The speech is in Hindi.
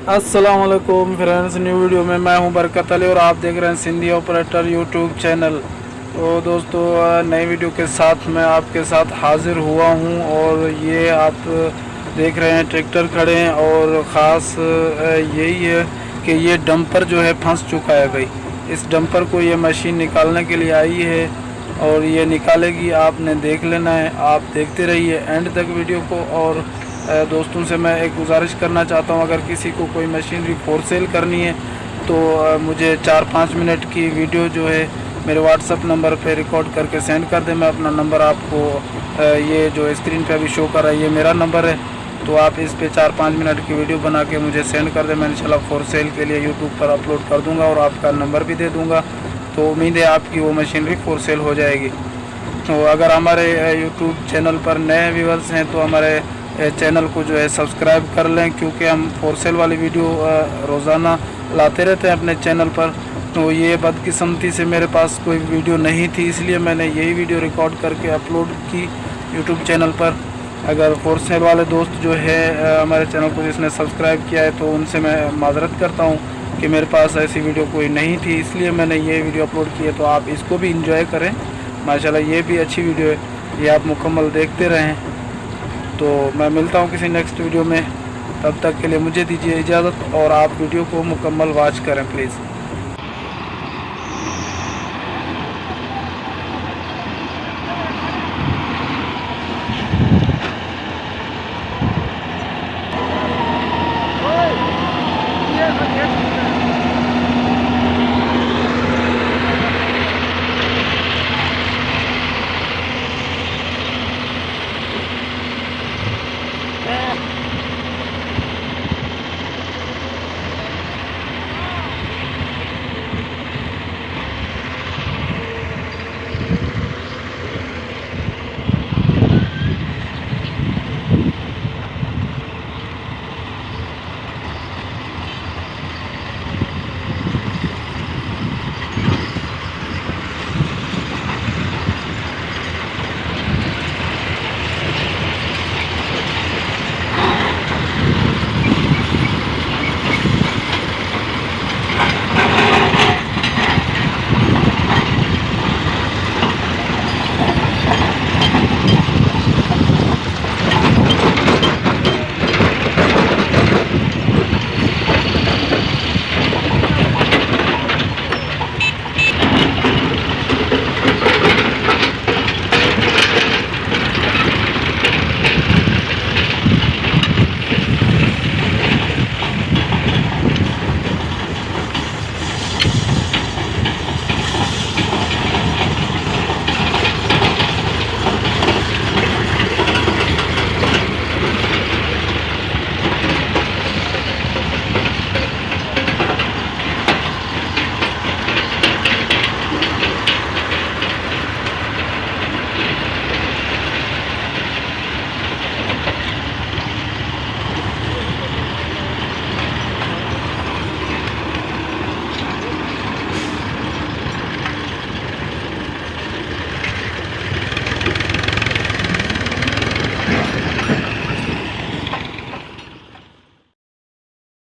अस्सलाम वालेकुम फ्रेंड्स, न्यू वीडियो में मैं हूं बरकत अली और आप देख रहे हैं सिंधी ऑपरेटर यूट्यूब चैनल। तो दोस्तों, नई वीडियो के साथ मैं आपके साथ हाजिर हुआ हूं और ये आप देख रहे हैं ट्रैक्टर खड़े हैं और ख़ास यही है कि ये डंपर जो है फंस चुका है भाई। इस डंपर को ये मशीन निकालने के लिए आई है और ये निकालेगी, आपने देख लेना है। आप देखते रहिए एंड तक वीडियो को। और दोस्तों से मैं एक गुजारिश करना चाहता हूं, अगर किसी को कोई मशीनरी फॉर सेल करनी है तो मुझे 4-5 मिनट की वीडियो जो है मेरे व्हाट्सअप नंबर पे रिकॉर्ड करके सेंड कर दें। मैं अपना नंबर आपको ये जो स्क्रीन पे अभी शो कर रहा है ये मेरा नंबर है, तो आप इस पे 4-5 मिनट की वीडियो बना के मुझे सेंड कर दें। मैं इंशाल्लाह फॉर सेल के लिए यूट्यूब पर अपलोड कर दूँगा और आपका नंबर भी दे दूँगा। तो उम्मीद है आपकी वो मशीनरी फॉर सेल हो जाएगी। तो अगर हमारे यूट्यूब चैनल पर नए व्यूअर्स हैं तो हमारे चैनल को जो है सब्सक्राइब कर लें, क्योंकि हम फॉर सेल वाली वीडियो रोज़ाना लाते रहते हैं अपने चैनल पर। तो ये बदकिस्मती से मेरे पास कोई वीडियो नहीं थी, इसलिए मैंने यही वीडियो रिकॉर्ड करके अपलोड की यूट्यूब चैनल पर। अगर फॉर सेल वाले दोस्त जो है हमारे चैनल को जिसने सब्सक्राइब किया है तो उनसे मैं माजरत करता हूँ कि मेरे पास ऐसी वीडियो कोई नहीं थी, इसलिए मैंने ये वीडियो अपलोड की है। तो आप इसको भी इंजॉय करें, माशाल्लाह ये भी अच्छी वीडियो है, ये आप मुकम्मल देखते रहें। तो मैं मिलता हूँ किसी नेक्स्ट वीडियो में, तब तक के लिए मुझे दीजिए इजाज़त और आप वीडियो को मुकम्मल वॉच करें प्लीज़।